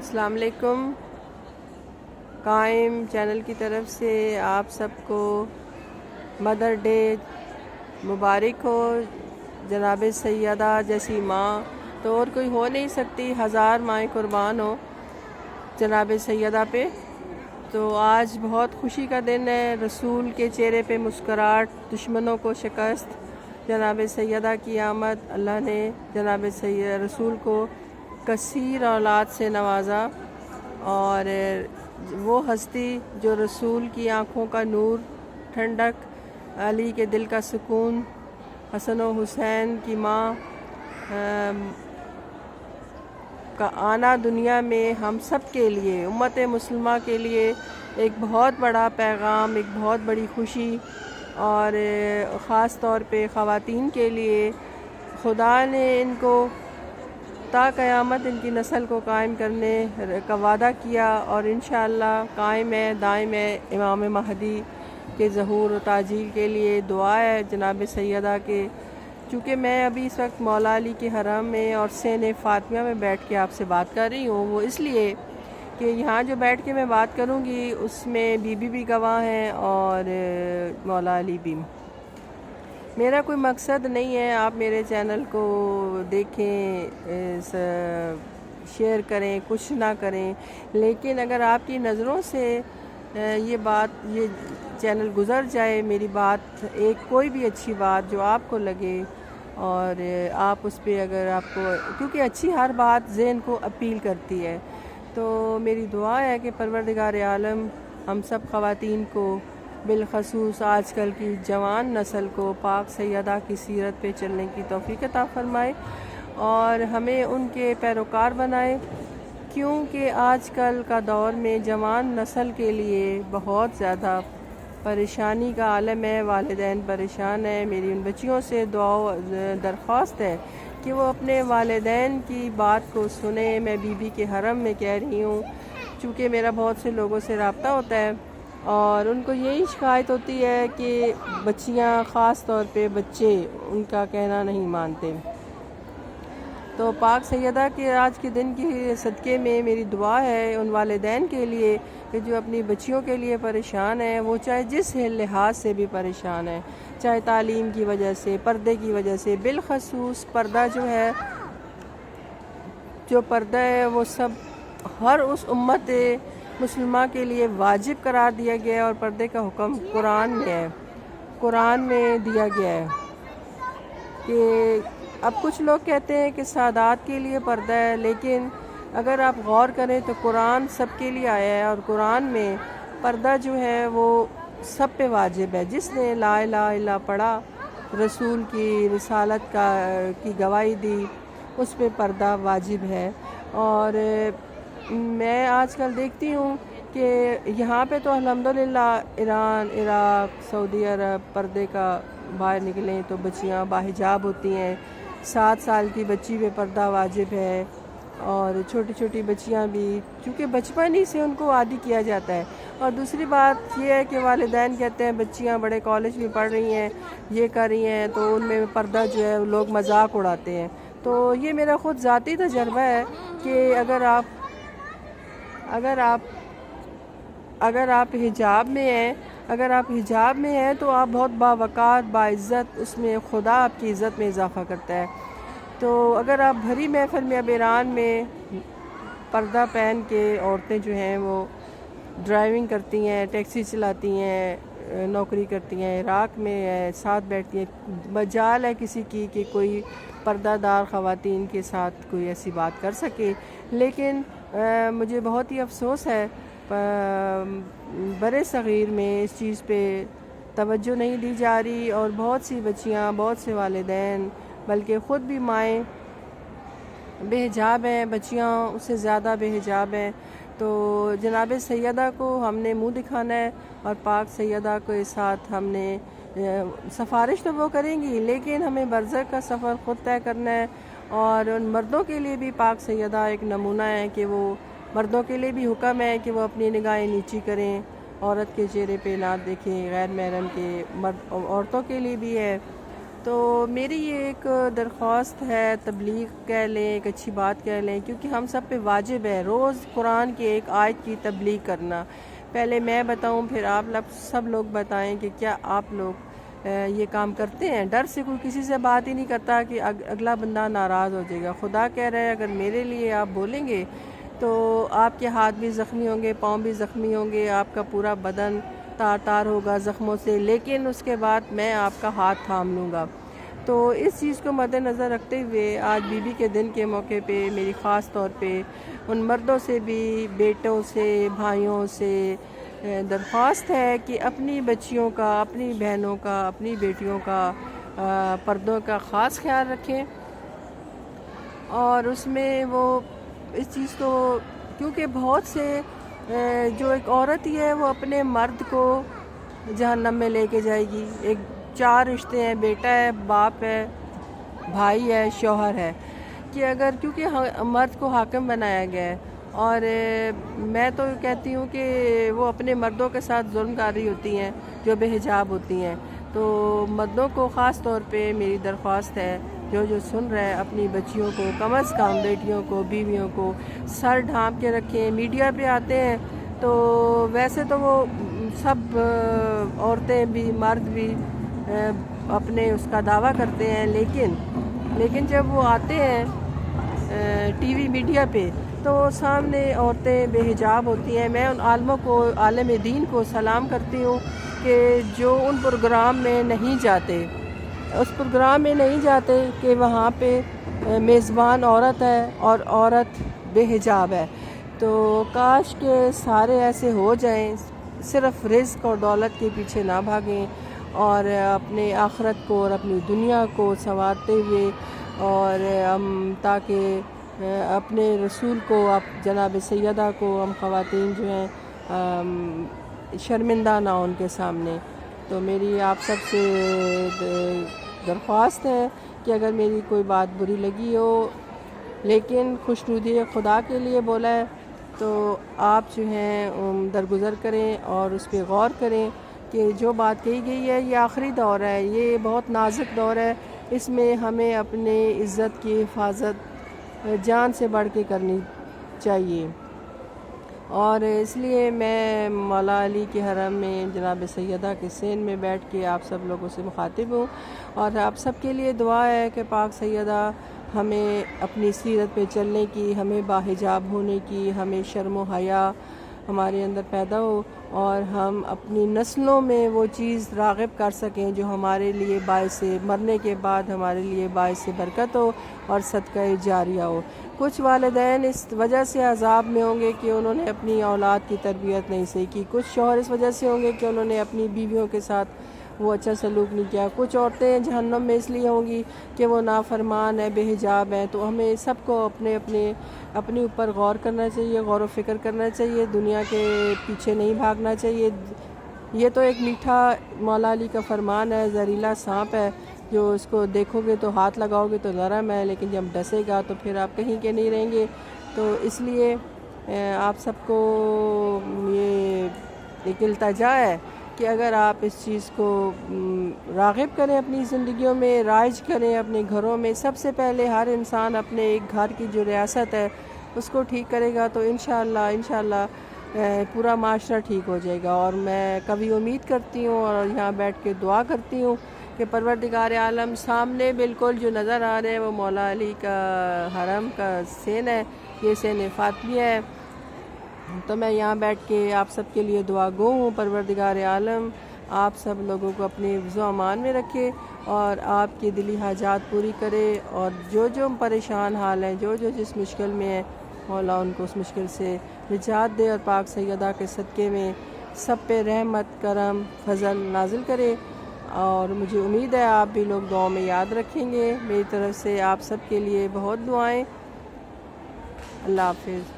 السلام علیکم۔ قائم چینل کی طرف سے آپ سب کو مدر ڈے مبارک ہو۔ جناب سیدہ جیسی ماں تو اور کوئی ہو نہیں سکتی، ہزار مائیں قربان ہو جناب سیدہ پہ۔ تو آج بہت خوشی کا دن ہے، رسول کے چہرے پہ مسکراہٹ، دشمنوں کو شکست، جناب سیدہ کی آمد۔ اللہ نے جناب رسول کو کثیر اولاد سے نوازا، اور وہ ہستی جو رسول کی آنکھوں کا نور، ٹھنڈک، علی کے دل کا سکون، حسن و حسین کی ماں کا آنا دنیا میں ہم سب کے لیے، امت مسلمہ کے لیے ایک بہت بڑا پیغام، ایک بہت بڑی خوشی، اور خاص طور پہ خواتین کے لیے خدا نے ان کو تا قیامت ان کی نسل کو قائم کرنے کا وعدہ کیا، اور انشاءاللہ قائم ہے، دائم ہے۔ امام مہدی کے ظہور و تعجیل کے لیے دعا ہے جناب سیدہ کے۔ چونکہ میں ابھی اس وقت مولا علی کے حرم میں اور سین فاطمیہ میں بیٹھ کے آپ سے بات کر رہی ہوں، وہ اس لیے کہ یہاں جو بیٹھ کے میں بات کروں گی اس میں بی بی بھی گواہ ہیں اور مولا علی بھی۔ میرا کوئی مقصد نہیں ہے آپ میرے چینل کو دیکھیں، شیئر کریں، کچھ نہ کریں، لیکن اگر آپ کی نظروں سے یہ چینل گزر جائے، میری بات، کوئی بھی اچھی بات جو آپ کو لگے، اور آپ اس پہ اگر آپ کو، کیونکہ اچھی ہر بات ذہن کو اپیل کرتی ہے، تو میری دعا ہے کہ پروردگار عالم ہم سب خواتین کو، بالخصوص آج کل کی جوان نسل کو، پاک سیدہ کی سیرت پہ چلنے کی توفیق عطا فرمائے اور ہمیں ان کے پیروکار بنائے، کیونکہ آج کل کا دور میں جوان نسل کے لیے بہت زیادہ پریشانی کا عالم ہے، والدین پریشان ہیں۔ میری ان بچیوں سے دعا درخواست ہے کہ وہ اپنے والدین کی بات کو سنیں۔ میں بی بی کے حرم میں کہہ رہی ہوں، چونکہ میرا بہت سے لوگوں سے رابطہ ہوتا ہے، اور ان کو یہی شکایت ہوتی ہے کہ بچیاں، خاص طور پہ بچے، ان کا کہنا نہیں مانتے۔ تو پاک سیدہ کے آج کے دن کی صدقے میں میری دعا ہے ان والدین کے لیے کہ جو اپنی بچیوں کے لیے پریشان ہیں، وہ چاہے جس لحاظ سے بھی پریشان ہیں، چاہے تعلیم کی وجہ سے، پردے کی وجہ سے، بالخصوص پردہ جو پردہ ہے وہ سب ہر اس امت مسلمہ کے لیے واجب قرار دیا گیا ہے، اور پردے کا حکم قرآن میں ہے، قرآن میں دیا گیا ہے کہ اب کچھ لوگ کہتے ہیں کہ سادات کے لیے پردہ ہے، لیکن اگر آپ غور کریں تو قرآن سب کے لیے آیا ہے، اور قرآن میں پردہ جو ہے وہ سب پہ واجب ہے۔ جس نے لا الہ الا اللہ پڑھا، رسول کی رسالت کی گواہی دی، اس پہ پردہ واجب ہے۔ اور میں آج کل دیکھتی ہوں کہ یہاں پہ تو الحمدللہ ایران، عراق، سعودی عرب پردے کا باہر نکلیں تو بچیاں باحجاب ہوتی ہیں، 7 سال کی بچی پہ پردہ واجب ہے، اور چھوٹی چھوٹی بچیاں بھی، چونکہ بچپن ہی سے ان کو عادی کیا جاتا ہے۔ اور دوسری بات یہ ہے کہ والدین کہتے ہیں بچیاں بڑے کالج میں پڑھ رہی ہیں، یہ کر رہی ہیں، تو ان میں پردہ جو ہے لوگ مذاق اڑاتے ہیں۔ تو یہ میرا خود ذاتی تجربہ ہے کہ اگر آپ حجاب میں ہیں تو آپ بہت باوقار، باعزت، اس میں خدا آپ کی عزت میں اضافہ کرتا ہے۔ تو اگر آپ بھری محفل میں، اب ایران میں پردہ پہن کے عورتیں جو ہیں وہ ڈرائیونگ کرتی ہیں، ٹیکسی چلاتی ہیں، نوکری کرتی ہیں، عراق میں ساتھ بیٹھتی ہیں، مجال ہے کسی کی کہ کوئی پردہ دار خواتین کے ساتھ کوئی ایسی بات کر سکے، لیکن مجھے بہت ہی افسوس ہے برے صغیر میں اس چیز پہ توجہ نہیں دی جا رہی، اور بہت سی بچیاں، بہت سے والدین، بلکہ خود بھی مائیں بے حجاب ہیں، بچیاں اس سے زیادہ بے حجاب ہیں۔ تو جناب سیدہ کو ہم نے منہ دکھانا ہے، اور پاک سیدہ کے ساتھ ہم نے سفارش تو وہ کریں گی، لیکن ہمیں برزخ کا سفر خود طے کرنا ہے۔ اور ان مردوں کے لیے بھی پاک سیدہ ایک نمونہ ہے کہ وہ، مردوں کے لیے بھی حکم ہے کہ وہ اپنی نگاہیں نیچی کریں، عورت کے چہرے پہ نہ دیکھیں، غیر محرم کے، عورتوں کے لیے بھی ہے۔ تو میری یہ ایک درخواست ہے، تبلیغ کہہ لیں، ایک اچھی بات کہہ لیں، کیونکہ ہم سب پہ واجب ہے روز قرآن کی ایک آیت کی تبلیغ کرنا۔ پہلے میں بتاؤں، پھر آپ سب لوگ بتائیں کہ کیا آپ لوگ یہ کام کرتے ہیں۔ ڈر سے کوئی کسی سے بات ہی نہیں کرتا کہ اگلا بندہ ناراض ہو جائے گا۔ خدا کہہ رہا ہے اگر میرے لیے آپ بولیں گے تو آپ کے ہاتھ بھی زخمی ہوں گے، پاؤں بھی زخمی ہوں گے، آپ کا پورا بدن تار تار ہوگا زخموں سے، لیکن اس کے بعد میں آپ کا ہاتھ تھام لوں گا۔ تو اس چیز کو مد نظر رکھتے ہوئے آج بیوی کے دن کے موقع پہ میری خاص طور پہ ان مردوں سے بھی، بیٹوں سے، بھائیوں سے درخواست ہے کہ اپنی بچیوں کا، اپنی بہنوں کا، اپنی بیٹیوں کا پردوں کا خاص خیال رکھیں، اور اس میں وہ اس چیز کو، کیونکہ بہت سے جو ایک عورت ہی ہے وہ اپنے مرد کو جہنم میں لے کے جائے گی۔ ایک 4 رشتے ہیں، بیٹا ہے، باپ ہے، بھائی ہے، شوہر ہے، کہ اگر کیونکہ مرد کو حاکم بنایا گیا ہے، اور میں تو کہتی ہوں کہ وہ اپنے مردوں کے ساتھ ظلم کر رہی ہوتی ہیں جو بے حجاب ہوتی ہیں۔ تو مردوں کو خاص طور پہ میری درخواست ہے، جو سن رہے ہیں اپنی بچیوں کو، کم از کم بیٹیوں کو، بیویوں کو سر ڈھانپ کے رکھیں۔ میڈیا پہ آتے ہیں تو ویسے تو وہ سب عورتیں بھی مرد بھی اپنے اس کا دعویٰ کرتے ہیں، لیکن جب وہ آتے ہیں ٹی وی میڈیا پہ تو سامنے عورتیں بے حجاب ہوتی ہیں۔ میں ان عالموں کو، عالم دین کو سلام کرتی ہوں کہ جو ان پروگرام میں نہیں جاتے، اس پروگرام میں نہیں جاتے کہ وہاں پہ میزبان عورت ہے اور عورت بے حجاب ہے۔ تو کاش کہ سارے ایسے ہو جائیں، صرف رزق اور دولت کے پیچھے نہ بھاگیں، اور اپنے آخرت کو اور اپنی دنیا کو سنوارتے ہوئے، اور تاکہ اپنے رسول کو، جناب سیدہ کو، ہم خواتین جو ہیں شرمندہ نہ ہوں ان کے سامنے۔ تو میری آپ سب سے درخواست ہے کہ اگر میری کوئی بات بری لگی ہو، لیکن خوشنودی خدا کے لیے بولا ہے، تو آپ جو ہیں درگزر کریں اور اس پہ غور کریں کہ جو بات کہی گئی ہے یہ آخری دور ہے، یہ بہت نازک دور ہے، اس میں ہمیں اپنے عزت کی حفاظت جان سے بڑھ کے کرنی چاہیے۔ اور اس لیے میں مولا علی کے حرم میں جناب سیدہ کے سین میں بیٹھ کے آپ سب لوگوں سے مخاطب ہوں، اور آپ سب کے لیے دعا ہے کہ پاک سیدہ ہمیں اپنی سیرت پہ چلنے کی، ہمیں باحجاب ہونے کی، ہمیں شرم و حیا ہمارے اندر پیدا ہو، اور ہم اپنی نسلوں میں وہ چیز راغب کر سکیں جو ہمارے لیے باعث، مرنے کے بعد ہمارے لیے باعث برکت ہو اور صدقہ جاریہ ہو۔ کچھ والدین اس وجہ سے عذاب میں ہوں گے کہ انہوں نے اپنی اولاد کی تربیت نہیں صحیح کی، کچھ شوہر اس وجہ سے ہوں گے کہ انہوں نے اپنی بیویوں کے ساتھ وہ اچھا سلوک نہیں کیا، کچھ عورتیں جہنم میں اس لیے ہوں گی کہ وہ نافرمان ہیں، بے حجاب ہیں۔ تو ہمیں سب کو اپنے اوپر غور کرنا چاہیے، غور و فکر کرنا چاہیے، دنیا کے پیچھے نہیں بھاگنا چاہیے۔ یہ تو ایک میٹھا مولا علی کا فرمان ہے، زہریلا سانپ ہے، جو اس کو دیکھو گے تو ہاتھ لگاؤ گے تو نرم ہے، لیکن جب ڈسے گا تو پھر آپ کہیں کے نہیں رہیں گے۔ تو اس لیے آپ سب کو یہ ایک التجا ہے کہ اگر آپ اس چیز کو راغب کریں، اپنی زندگیوں میں رائج کریں، اپنے گھروں میں، سب سے پہلے ہر انسان اپنے ایک گھر کی جو ریاست ہے اس کو ٹھیک کرے گا تو انشاءاللہ پورا معاشرہ ٹھیک ہو جائے گا۔ اور میں کبھی امید کرتی ہوں اور یہاں بیٹھ کے دعا کرتی ہوں کہ پروردگار عالم سامنے بالکل جو نظر آ رہے ہیں وہ مولا علی کا حرم کا سین ہے، یہ سین فاطمیہ ہے۔ تو میں یہاں بیٹھ کے آپ سب کے لیے دعا گو ہوں، پروردگار عالم آپ سب لوگوں کو اپنے حفظ و امان میں رکھے اور آپ کی دلی حاجات پوری کرے، اور جو پریشان حال ہیں، جو جس مشکل میں ہیں، مولا ان کو اس مشکل سے نجات دے، اور پاک سیدہ کے صدقے میں سب پہ رحمت، کرم، فضل نازل کرے۔ اور مجھے امید ہے آپ بھی لوگ دعاؤں میں یاد رکھیں گے۔ میری طرف سے آپ سب کے لیے بہت دعائیں۔ اللہ حافظ۔